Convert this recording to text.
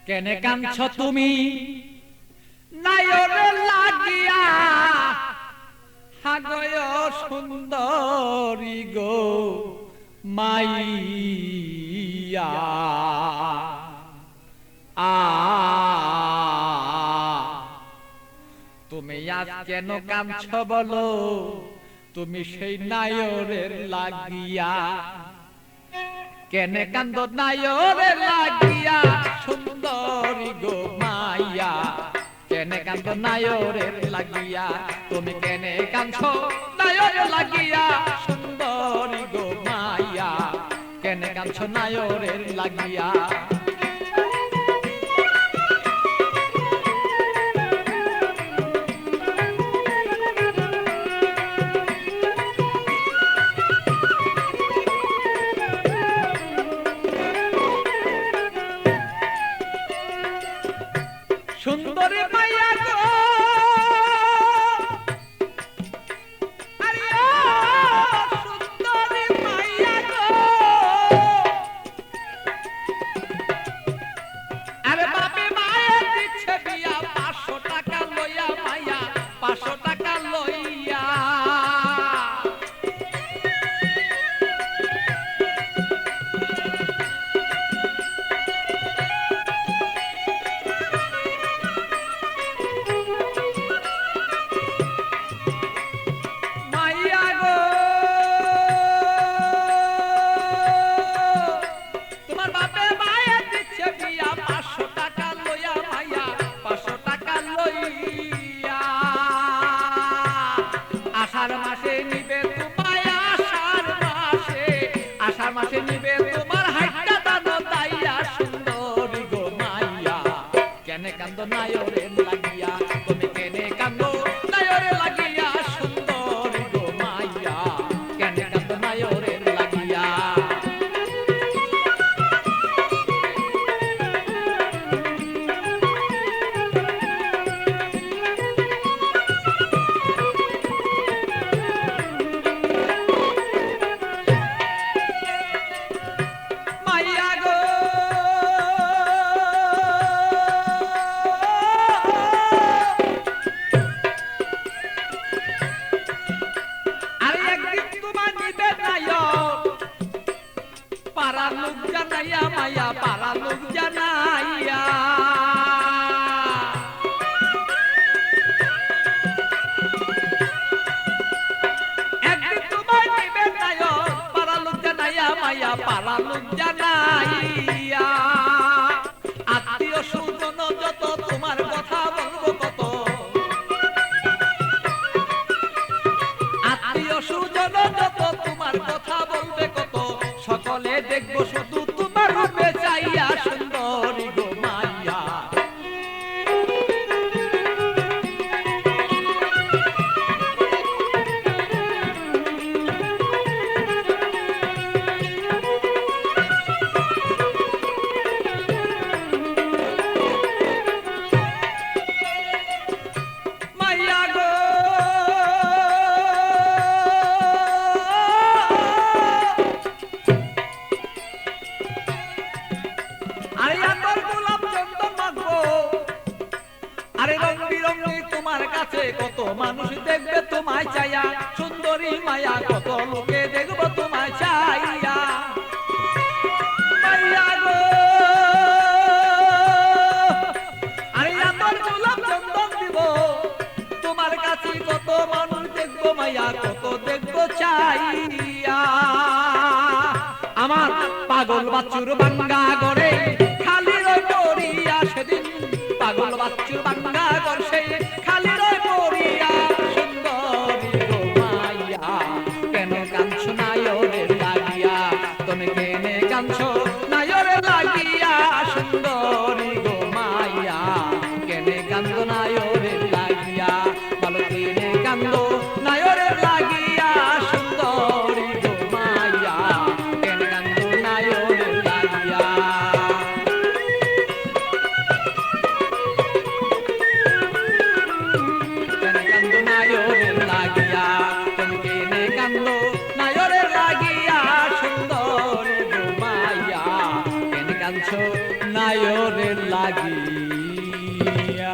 কেনে কাঁদছ তুমি নায়রে লাগিয়া হাগয় সুন্দরী গো মাইয়া তুমি আজ কেন কাঁদছ বলো তুমি সেই নায়রের লাগিয়া কেনে কান্দ নায়রে লাগিয়া সুন্দরী গো মাইয়া কেনে কান্দ নায়রে লাগিয়া তুমি কেনে কাঁদছ নায়রে লাগিয়া সুন্দরী গো মাইয়া কেনে কাঁদছ নায়রে লাগিয়া সুন্দরী মাইয়া গো আরে সুন্দরী মাইয়া গো আরে বাপে মায়ে দিচ্ছে বিয়া 500 টাকা লইয়া মাইয়া 500 টাকা লইয়া আষাঢ় মাসে নিবে তোমার হাইটা দানো তাইয়া সুন্দরী গো মাইয়া কেনে কান্দ নায়রে লাগিয়া তুমি কেনে কান্দ নায়রে লাগিয়া সুন্দরী গো মাইয়া কেনে কান্দ নায়রে লাগিয়া পারা লোক জানাইয়া মাইয়া পারা লোক জানাইয়া একদিন তোমার নিবে নায় পারা লোক জানাইয়া মাইয়া পারা লোক জানাইয়া আত্মীয় স্বজন যত তোমার কথা বলবো কত আত্মীয় স্বজন যত তোমার কথা বলবে কত সকলে দেখবো শুধু তোমার রূপে চাইয়া সুন্দরী গো মাইয়া মাইয়া গো আরে রং বিরঙি তোমার কাছে কত মানুষ দেখবে তোমায় চাইয়া সুন্দরী মায়া কত লোকে দেখবো তোমায় চাইয়া মাইয়া গো আরে আমার গোলাপ চন্দন দিব তোমার কাছে কত মানুষ দেখবো মাইয়া কত দেখবো চাইয়া আমার পাগল বাচ্চুর বাঙ্গা গড়ে খালি রই পড়িয়া সেদিন পাগল বাচ্চুর বাঙ্গা গড়ে খালি রই পড়িয়া সুন্দরী গো মাইয়া কেন কাঁদছ নায়রে লাগিয়া তুমি কেনে কাঁদছ নায়রে লাগিয়া সুন্দরী গো মাইয়া কেনে কান্দ নায়রে লাগিয়া বলো কেনে কান্দ নায়রে লাগিয়া সুন্দরী গো মাইয়া কেনে কান্দ নায়রে লাগিয়া কাঁদছো নায়রে লাগিয়া।